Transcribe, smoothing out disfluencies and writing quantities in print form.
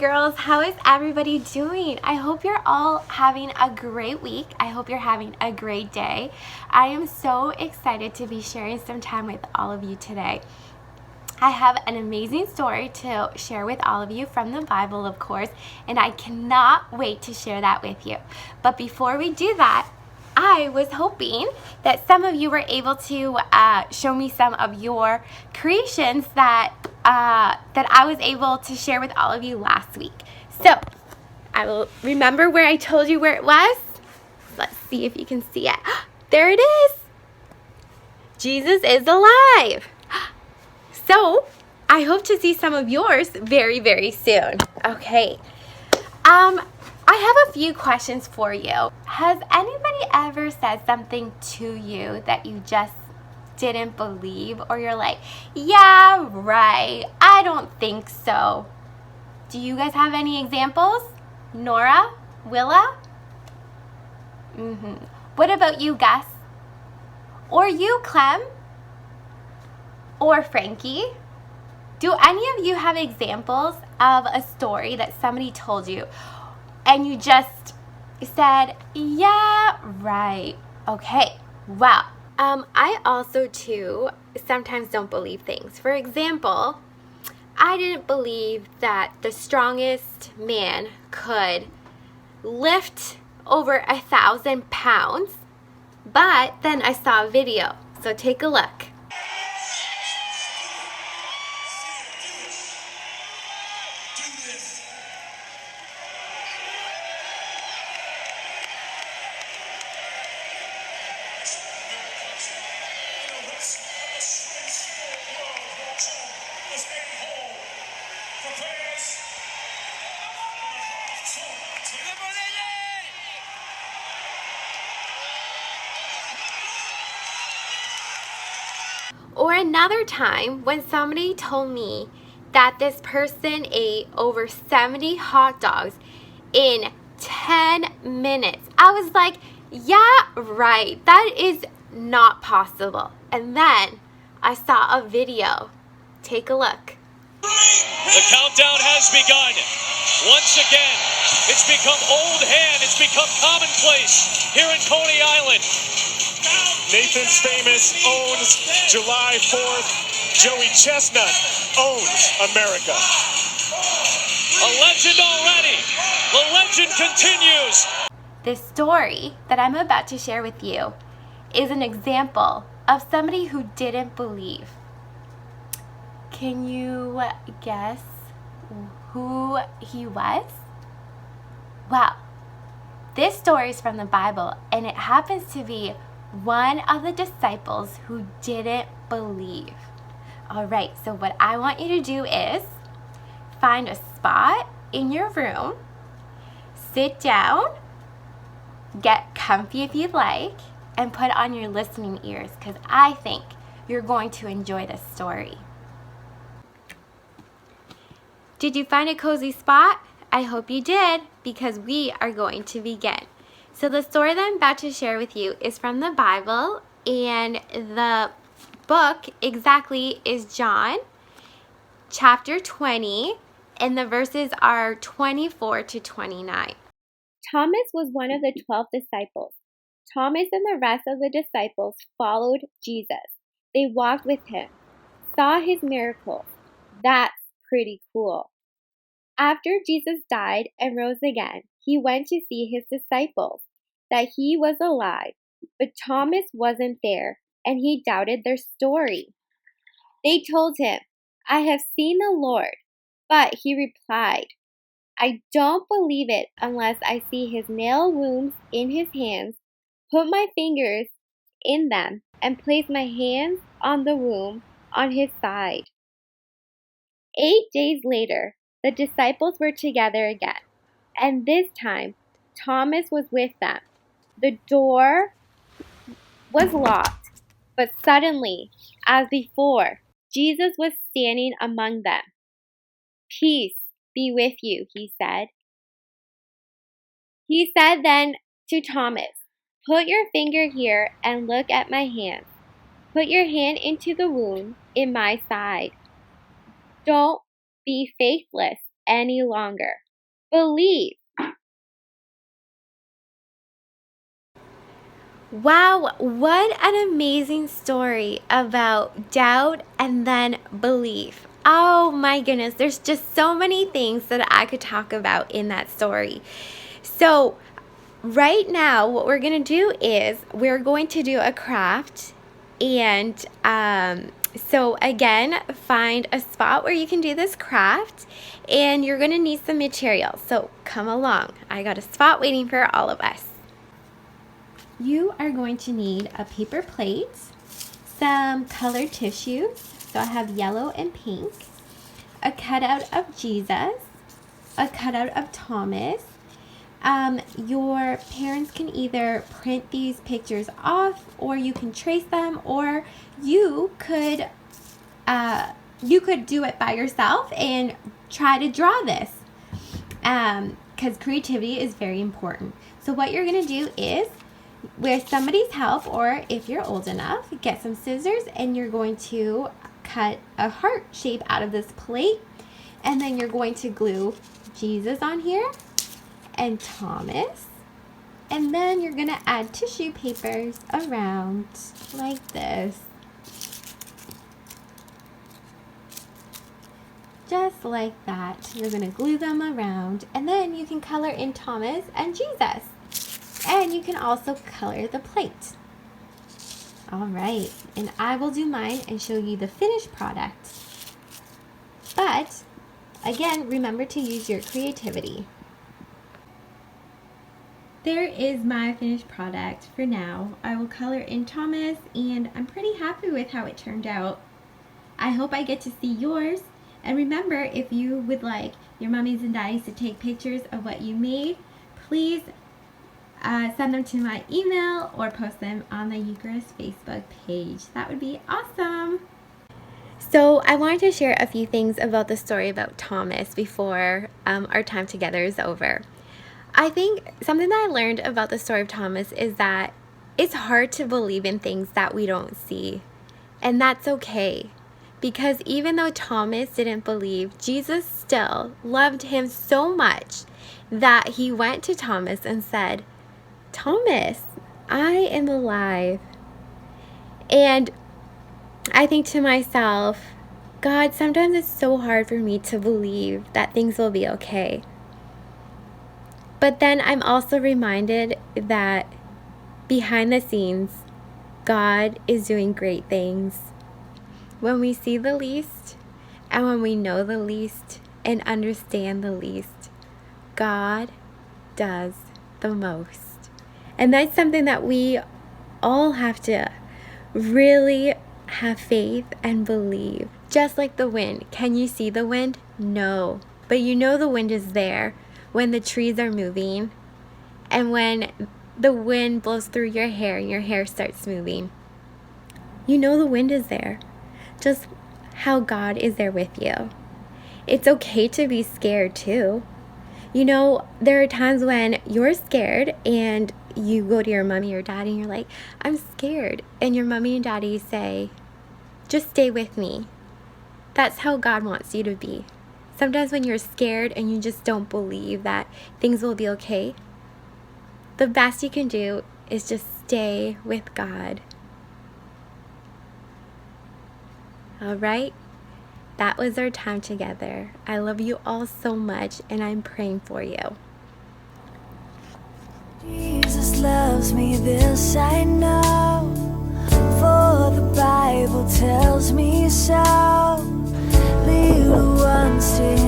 girls. How is everybody doing? I hope you're all having a great week. I hope you're having a great day. I am so excited to be sharing some time with all of you today. I have an amazing story to share with all of you from the Bible, of course, and I cannot wait to share that with you. But before we do that, I was hoping that some of you were able to show me some of your creations that I was able to share with all of you last week. So I will remember where I told you where it was. Let's see if you can see it. There it is. Jesus is alive. So I hope to see some of yours very, very soon. Okay. I have a few questions for you. Has anybody ever said something to you that you just didn't believe, or you're like, yeah, right, I don't think so? Do you guys have any examples? Nora? Willa? What about you, Gus? Or you, Clem? Or Frankie? Do any of you have examples of a story that somebody told you and you just said, yeah, right, okay, wow. I also, too, sometimes don't believe things. For example, I didn't believe that the strongest man could lift over 1,000 pounds, but then I saw a video, so take a look. Or another time when somebody told me that this person ate over 70 hot dogs in 10 minutes. I was like, yeah, right, that is not possible. And then I saw a video. Take a look. The countdown has begun. Once again, it's become old hand. It's become commonplace here in Coney Island. Nathan's Famous owns July 4th. Joey Chestnut owns America. A legend already. The legend continues. This story that I'm about to share with you is an example of somebody who didn't believe. Can you guess who he was? Well, this story is from the Bible, and it happens to be one of the disciples who didn't believe. All right, so what I want you to do is find a spot in your room, sit down, get comfy if you'd like, and put on your listening ears, because I think you're going to enjoy this story. Did you find a cozy spot? I hope you did, because we are going to begin. So the story that I'm about to share with you is from the Bible, and the book exactly is John chapter 20, and the verses are 24 to 29. Thomas was one of the 12 disciples. Thomas and the rest of the disciples followed Jesus. They walked with him, saw his miracles. That's pretty cool. After Jesus died and rose again, he went to see his disciples that he was alive, but Thomas wasn't there, and he doubted their story. They told him, I have seen the Lord. But he replied, I don't believe it unless I see his nail wounds in his hands, put my fingers in them, and place my hands on the wound on his side. 8 days later, the disciples were together again, and this time Thomas was with them. The door was locked, but suddenly, as before, Jesus was standing among them. Peace be with you, he said. He said then to Thomas, put your finger here and look at my hands. Put your hand into the wound in my side. Don't be faithless, any longer. Believe. Wow, what an amazing story about doubt and then belief. Oh my goodness, there's just so many things that I could talk about in that story. So right now, what we're going to do is we're going to do a craft. And so again, find a spot where you can do this craft. And you're going to need some materials. So come along. I got a spot waiting for all of us. You are going to need a paper plate, some colored tissues. So I have yellow and pink. A cutout of Jesus. A cutout of Thomas. Your parents can either print these pictures off, or you can trace them, or you could do it by yourself and try to draw this, because creativity is very important. So what you're going to do is, with somebody's help, or if you're old enough, get some scissors, and you're going to cut a heart shape out of this plate, and then you're going to glue Jesus on here and Thomas, and then you're gonna add tissue papers around like this, just like that. You're gonna glue them around, and then you can color in Thomas and Jesus, and you can also color the plate. All right, and I will do mine and show you the finished product, but again, remember to use your creativity. There is my finished product for now. I will color in Thomas, and I'm pretty happy with how it turned out. I hope I get to see yours. And remember, if you would like your mummies and daddies to take pictures of what you made, please send them to my email or post them on the Eucharist Facebook page. That would be awesome. So I wanted to share a few things about the story about Thomas before our time together is over. I think something that I learned about the story of Thomas is that it's hard to believe in things that we don't see. And that's okay. Because even though Thomas didn't believe, Jesus still loved him so much that he went to Thomas and said, "Thomas, I am alive." And I think to myself, God, sometimes it's so hard for me to believe that things will be okay. But then I'm also reminded that behind the scenes, God is doing great things. When we see the least, and when we know the least, and understand the least, God does the most. And that's something that we all have to really have faith and believe. Just like the wind. Can you see the wind? No. But you know the wind is there when the trees are moving, and when the wind blows through your hair and your hair starts moving. You know the wind is there. Just how God is there with you. It's okay to be scared too. You know, there are times when you're scared and you go to your mommy or daddy and you're like, "I'm scared." And your mommy and daddy say, "Just stay with me." That's how God wants you to be. Sometimes when you're scared and you just don't believe that things will be okay, the best you can do is just stay with God. All right? That was our time together. I love you all so much, and I'm praying for you. Jesus loves me, this I know, for the Bible tells me so. Little ones to